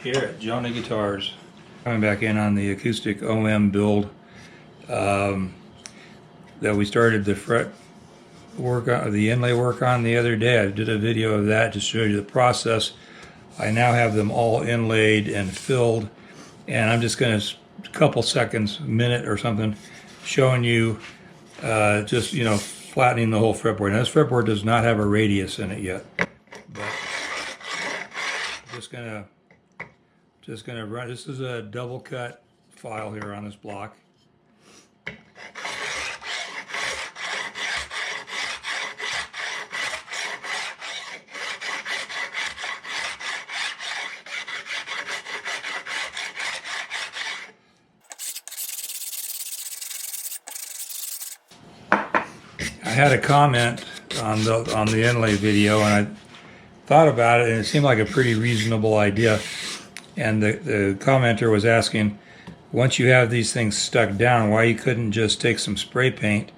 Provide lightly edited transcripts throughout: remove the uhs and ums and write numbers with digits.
Here at Jonah Guitars. Coming back in on the acoustic OM build that we started the fret work on, the inlay work on the other day. I did a video of that to show you the process. I now have them all inlaid and filled, and I'm just going to, a couple seconds, minute or something, showing you just, you know, flattening the whole fretboard. Now this fretboard does not have a radius in it yet, but just gonna run. This is a double cut file here on this block. I had a comment on the inlay video, and I thought about it, and it seemed like a pretty reasonable idea. And the commenter was asking, once you have these things stuck down, why you couldn't just take some spray paint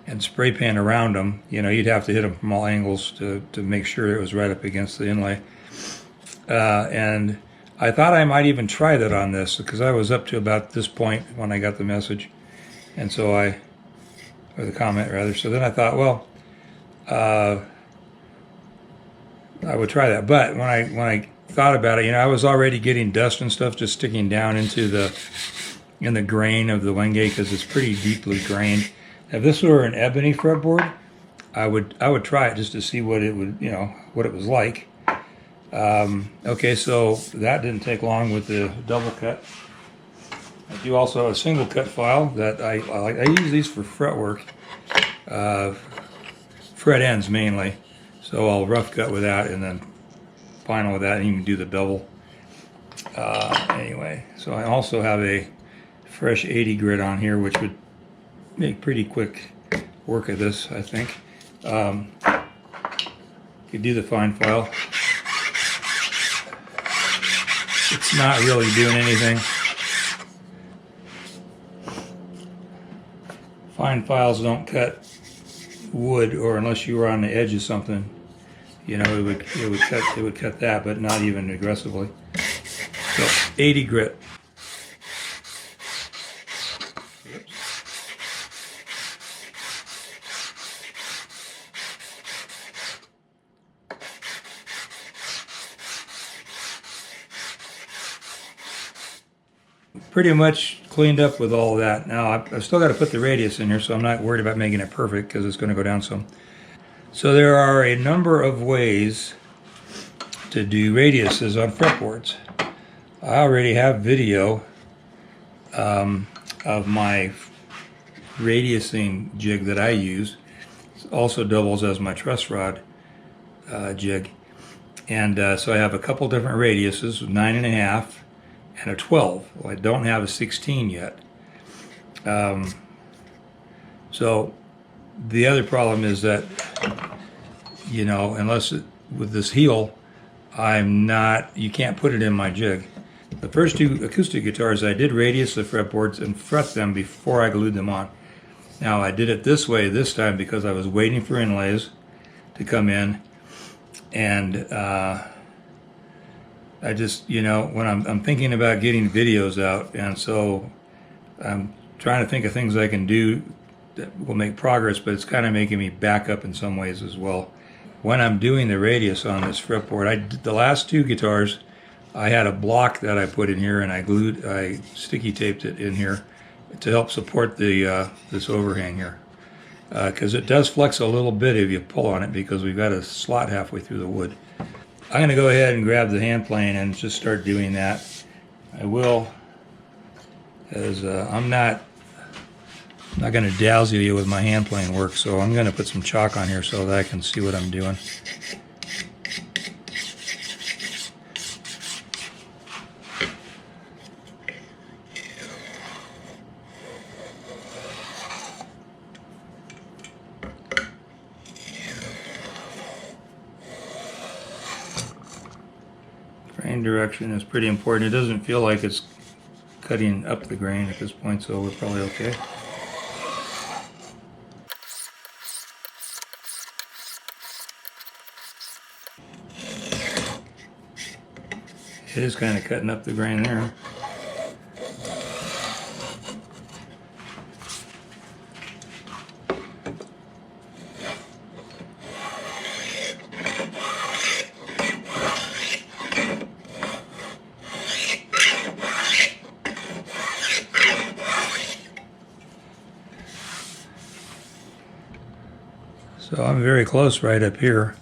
and spray paint around them. You know, you'd have to hit them from all angles to make sure it was right up against the inlay. And I thought I might even try that on this, because I was up to about this point when I got the message. And so or the comment rather. So then I thought, well, I would try that. But when I thought about it, you know, I was already getting dust and stuff just sticking down into in the grain of the Wenge, because it's pretty deeply grained. If this were an ebony fretboard, I would try it just to see what it would, you know, what it was like. Okay, so that didn't take long with the double cut. I do also a single cut file that I use these for fretwork, fret ends mainly. So I'll rough cut with that and then final with that, and you can do the bevel. Anyway, so I also have a fresh 80 grit on here, which would make pretty quick work of this, I think. You do the fine file. It's not really doing anything. Fine files don't cut wood, or unless you were on the edge of something, you know, it would cut that, but not even aggressively. So 80 grit. Oops. Pretty much cleaned up with all of that. Now I've still got to put the radius in here, so I'm not worried about making it perfect, because it's going to go down some. So there are a number of ways to do radiuses on fretboards. I already have video of my radiusing jig that I use. It also doubles as my truss rod jig. And so I have a couple different radiuses, 9.5 and a 12. Well, I don't have a 16 yet. So the other problem is that, you know, with this heel, you can't put it in my jig. The first two acoustic guitars, I did radius the fretboards and fret them before I glued them on. Now I did it this way this time because I was waiting for inlays to come in, and I just, you know, when I'm thinking about getting videos out, and so I'm trying to think of things I can do that will make progress, but it's kind of making me back up in some ways as well. When I'm doing the radius on this fretboard, the last two guitars, I had a block that I put in here, and I sticky taped it in here to help support the this overhang here, because it does flex a little bit if you pull on it, because we've got a slot halfway through the wood. I'm going to go ahead and grab the hand plane and just start doing that. I will, as I'm not going to dazzle you with my hand plane work, so I'm going to put some chalk on here so that I can see what I'm doing. Grain direction is pretty important. It doesn't feel like it's cutting up the grain at this point, so we're probably okay. It is kind of cutting up the grain there. So I'm very close right up here,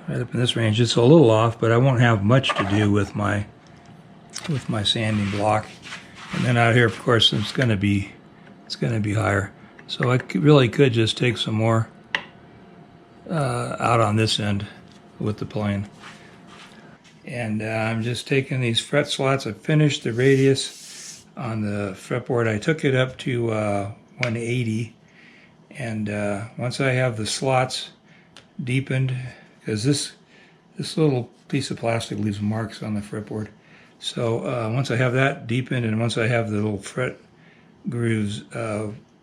right up in this range. It's a little off, but I won't have much to do with my sanding block. And then out here, of course, it's going to be higher. So I really could just take some more out on this end with the plane. And I'm just taking these fret slots. I finished the radius on the fretboard. I took it up to 180. And once I have the slots deepened, because this little piece of plastic leaves marks on the fretboard. So once I have that deepened, and once I have the little fret grooves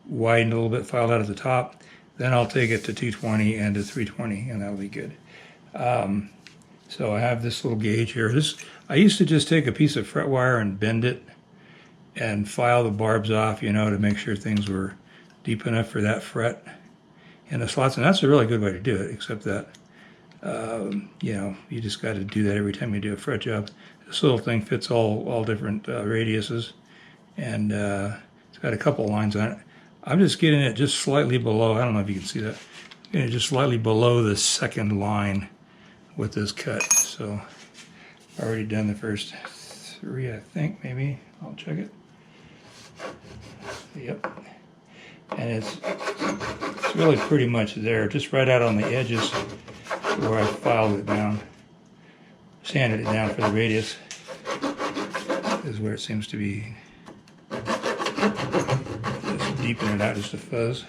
widened a little bit, filed out at the top, then I'll take it to 220 and to 320, and that'll be good. So I have this little gauge here. I used to just take a piece of fret wire and bend it and file the barbs off, you know, to make sure things were deep enough for that fret in the slots, and that's a really good way to do it, except that you know, you just got to do that every time you do a fret job. This little thing fits all different radiuses, and it's got a couple lines on it. I'm just getting it just slightly below, I don't know if you can see that, I'm getting it just slightly below the second line with this cut. So I've already done the first 3, I think, maybe. I'll check it. Yep. And it's really pretty much there, just right out on the edges where I filed it down, sanded it down for the radius, is where it seems to be. Just deepen it out just a fuzz.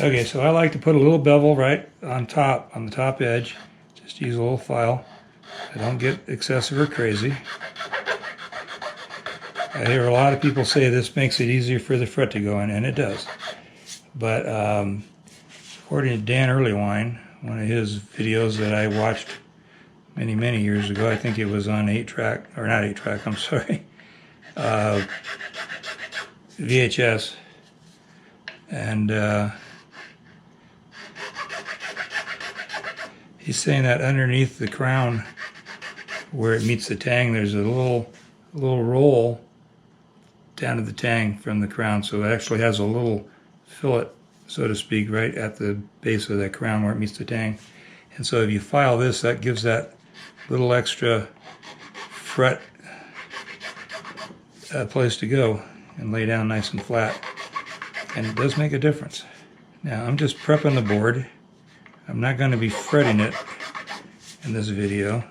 Okay, so I like to put a little bevel right on top, on the top edge. Just use a little file. I don't get excessive or crazy. I hear a lot of people say this makes it easier for the fret to go in, and it does. But according to Dan Earlywine, one of his videos that I watched many years ago, I think it was on 8-track, or not 8-track, I'm sorry, VHS, and he's saying that underneath the crown, where it meets the tang, there's a little roll down to the tang from the crown, so it actually has a little fillet, so to speak, right at the base of that crown where it meets the tang. And so if you file this, that gives that little extra fret place to go and lay down nice and flat, and it does make a difference. Now I'm just prepping the board. I'm not going to be fretting it in this video.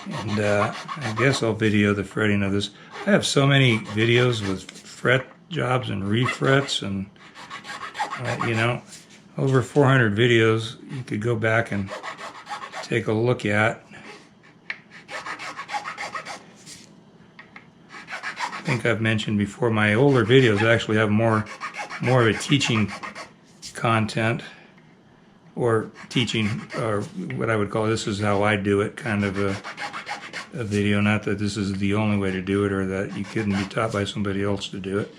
And I guess I'll video the fretting of this. I have so many videos with fret jobs and refrets, and you know, over 400 videos you could go back and take a look at. I think I've mentioned before, my older videos actually have more of a teaching content, or teaching, or what I would call, this is how I do it, kind of a video. Not that this is the only way to do it, or that you couldn't be taught by somebody else to do it.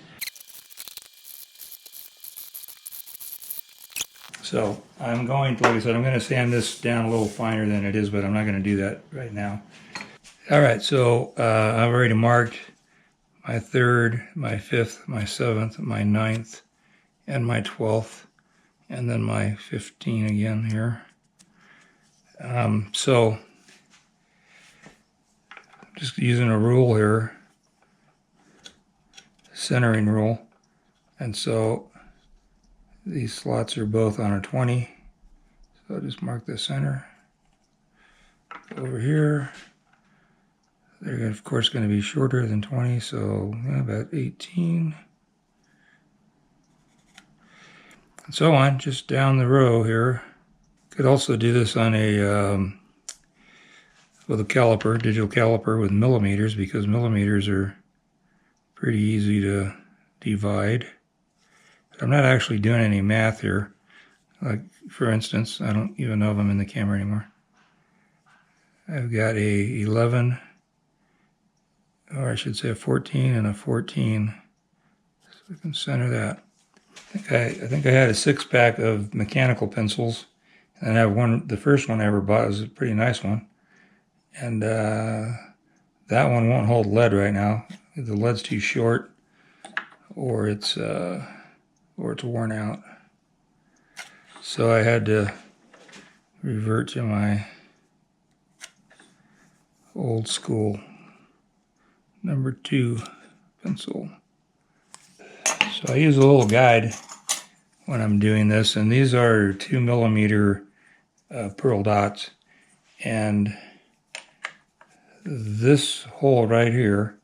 So I'm going to, like I said, I'm going to sand this down a little finer than it is, but I'm not going to do that right now. All right, so I've already marked my 3rd, my 5th, my 7th, my 9th, and my 12th, and then my 15 again here. So just using a rule here, centering rule, and so these slots are both on a 20, so I'll just mark the center. Over here, they're of course going to be shorter than 20, so about 18. And so on, just down the row here. Could also do this on a with a caliper, digital caliper with millimeters, because millimeters are pretty easy to divide. But I'm not actually doing any math here. Like, for instance, I don't even know if I'm in the camera anymore. I've got a 11, or I should say a 14 and a 14. So we can center that. I think I had a 6-pack of mechanical pencils, and I have one. The first one I ever bought was a pretty nice one, and that one won't hold lead right now. The lead's too short, or it's worn out. So I had to revert to my old school number 2 pencil. So I use a little guide when I'm doing this, and these are 2mm pearl dots, and this hole right here,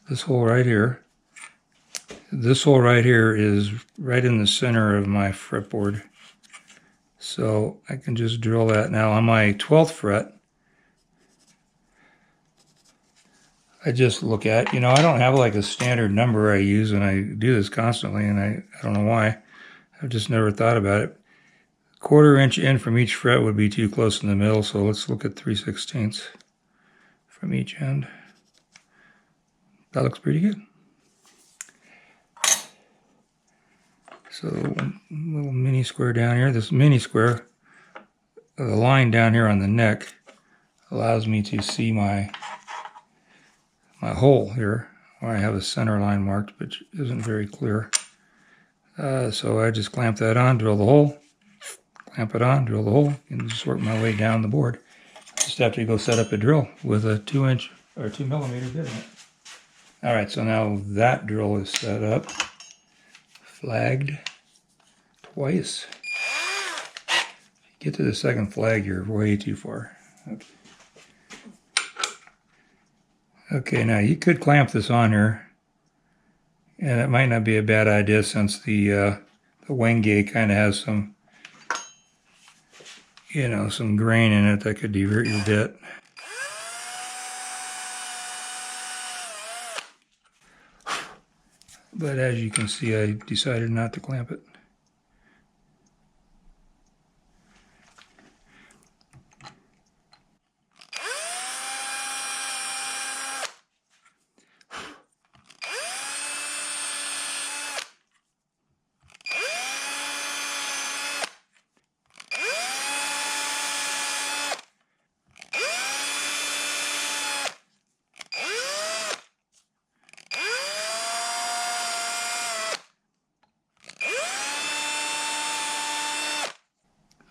this hole right here is right in the center of my fretboard. So I can just drill that. Now on my 12th fret, I just look at, I don't have like a standard number I use, and I do this constantly, and I don't know why. I've just never thought about it. 1/4 inch in from each fret would be too close in the middle, so let's look at 3/16 from each end. That looks pretty good. So a little mini square down here. This mini square, the line down here on the neck, allows me to see my hole here, where I have a center line marked, which isn't very clear. So I just clamp that on, drill the hole, clamp it on, drill the hole, and just work my way down the board. Just have to go set up a drill with a 2-inch or 2mm bit in it. All right, so now that drill is set up, flagged twice. If you get to the second flag, you're way too far. Okay, now you could clamp this on here, and it might not be a bad idea since the Wenge kind of has some, some grain in it that could divert your bit. But as you can see, I decided not to clamp it.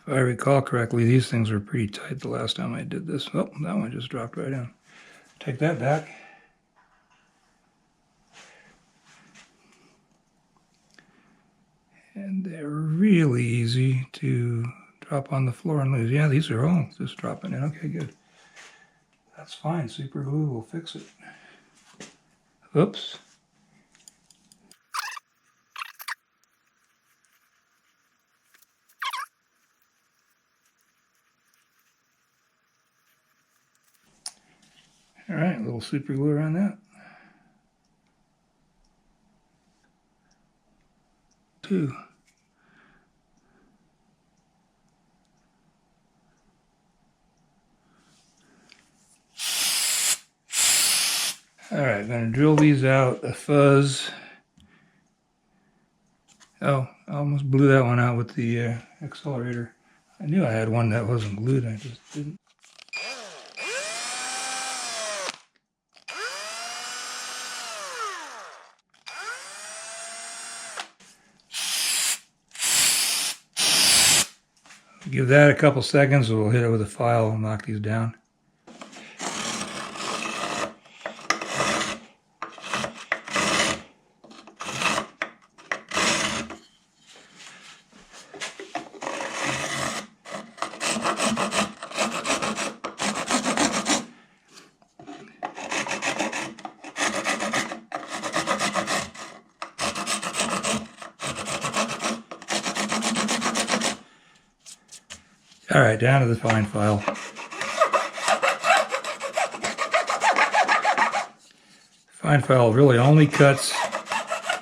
If I recall correctly, these things were pretty tight the last time I did this. Oh, that one just dropped right in. Take that back. And they're really easy to drop on the floor and lose. Yeah, these are all just dropping in. Okay, good. That's fine. Super glue will fix it. Oops. All right, a little super glue around that. 2. All right, I'm going to drill these out a fuzz. Oh, I almost blew that one out with the accelerator. I knew I had one that wasn't glued, I just didn't. Give that a couple seconds, we'll hit it with a file and knock these down. All right, down to the fine file. Fine file really only cuts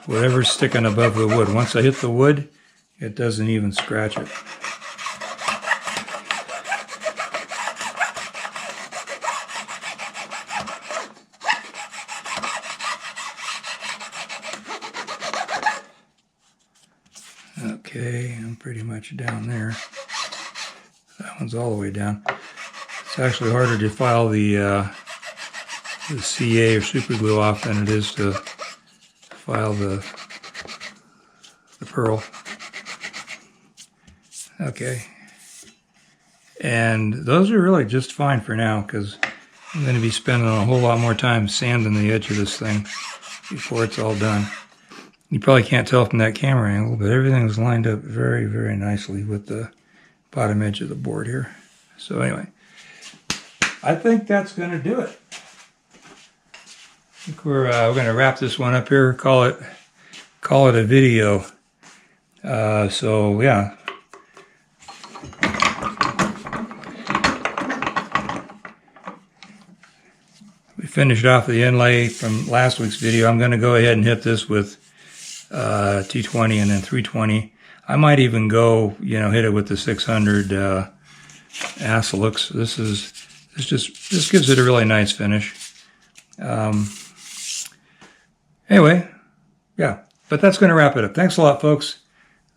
whatever's sticking above the wood. Once I hit the wood, it doesn't even scratch it. Okay, I'm pretty much down there. That one's all the way down. It's actually harder to file the CA or super glue off than it is to file the pearl. Okay. And those are really just fine for now because I'm going to be spending a whole lot more time sanding the edge of this thing before it's all done. You probably can't tell from that camera angle, but everything's lined up very, very nicely with the bottom edge of the board here. So anyway, I think that's going to do it. I think we're going to wrap this one up here. Call it a video. So yeah. We finished off the inlay from last week's video. I'm going to go ahead and hit this with T20 and then 320. I might even go, hit it with the 600 Asolux. This gives it a really nice finish. Anyway, yeah, but that's going to wrap it up. Thanks a lot, folks.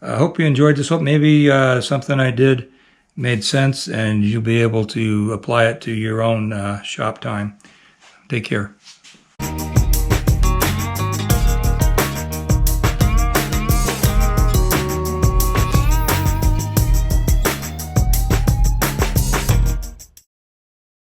I hope you enjoyed this. Hope maybe something I did made sense and you'll be able to apply it to your own shop time. Take care.